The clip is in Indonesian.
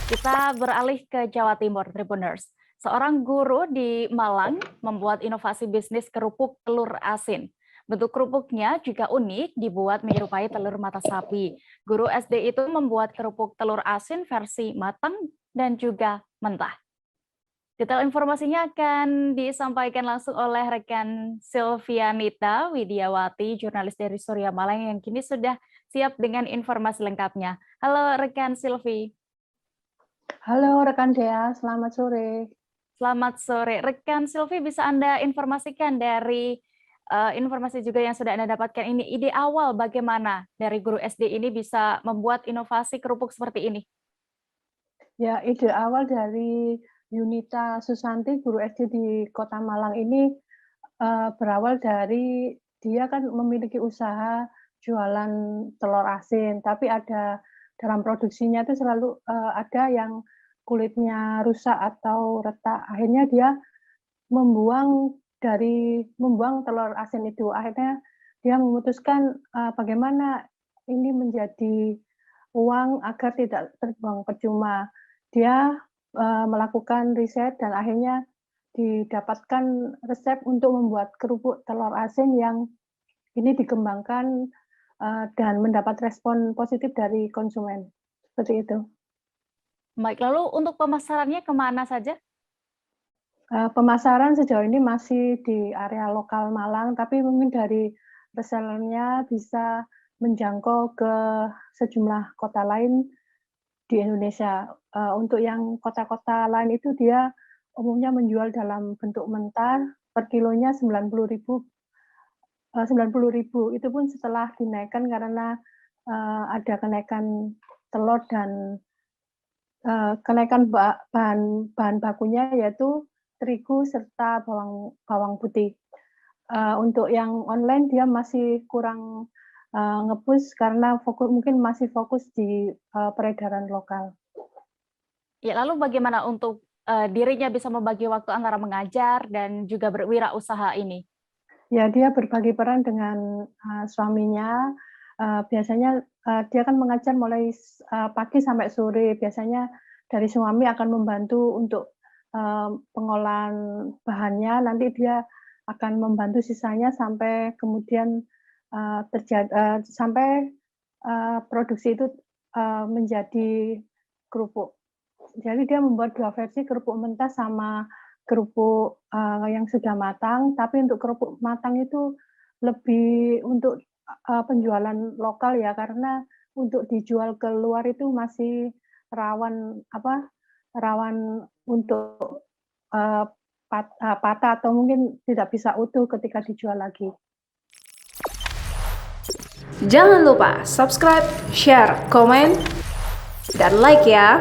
Kita beralih ke Jawa Timur, Tribuners. Seorang guru di Malang membuat inovasi bisnis kerupuk telur asin. Bentuk kerupuknya juga unik, dibuat menyerupai telur mata sapi. Guru SD itu membuat kerupuk telur asin versi matang dan juga mentah. Detail informasinya akan disampaikan langsung oleh rekan Silvianita Widiawati, jurnalis dari Surya Malang yang kini sudah siap dengan informasi lengkapnya. Halo rekan Silvi. Halo rekan Dea, selamat sore. Selamat sore. Rekan Silvi, bisa Anda informasikan dari informasi juga yang sudah Anda dapatkan ini, ide awal bagaimana dari guru SD ini bisa membuat inovasi kerupuk seperti ini? Ya, ide awal dari Yunita Susanti, guru SD di Kota Malang ini berawal dari dia kan memiliki usaha jualan telur asin, tapi ada dalam produksinya itu selalu ada yang kulitnya rusak atau retak. Akhirnya dia membuang telur asin itu. Akhirnya dia memutuskan bagaimana ini menjadi uang agar tidak terbuang percuma. Dia melakukan riset dan akhirnya didapatkan resep untuk membuat kerupuk telur asin yang ini dikembangkan dan mendapat respon positif dari konsumen. Seperti itu. Baik, lalu untuk pemasarannya kemana saja? Pemasaran sejauh ini masih di area lokal Malang, tapi mungkin dari resellernya bisa menjangkau ke sejumlah kota lain di Indonesia. Untuk yang kota-kota lain itu dia umumnya menjual dalam bentuk mentah, per kilonya 90.000, 90.000. Itu pun setelah dinaikkan karena ada kenaikan telur dan kenaikan bahan bakunya yaitu terigu serta bawang putih. Untuk yang online dia masih kurang nge-push karena mungkin masih fokus di peredaran lokal. Ya, lalu bagaimana untuk dirinya bisa membagi waktu antara mengajar dan juga berwirausaha ini? Ya, dia berbagi peran dengan suaminya. Biasanya dia kan mengajar mulai pagi sampai sore. Biasanya dari suami akan membantu untuk pengolahan bahannya. Nanti dia akan membantu sisanya sampai kemudian sampai produksi itu menjadi kerupuk. Jadi dia membuat 2 versi, kerupuk mentah sama kerupuk yang sudah matang, tapi untuk kerupuk matang itu lebih untuk penjualan lokal ya, karena untuk dijual ke luar itu masih rawan untuk patah atau mungkin tidak bisa utuh ketika dijual lagi. Jangan lupa subscribe, share, komen, dan like ya!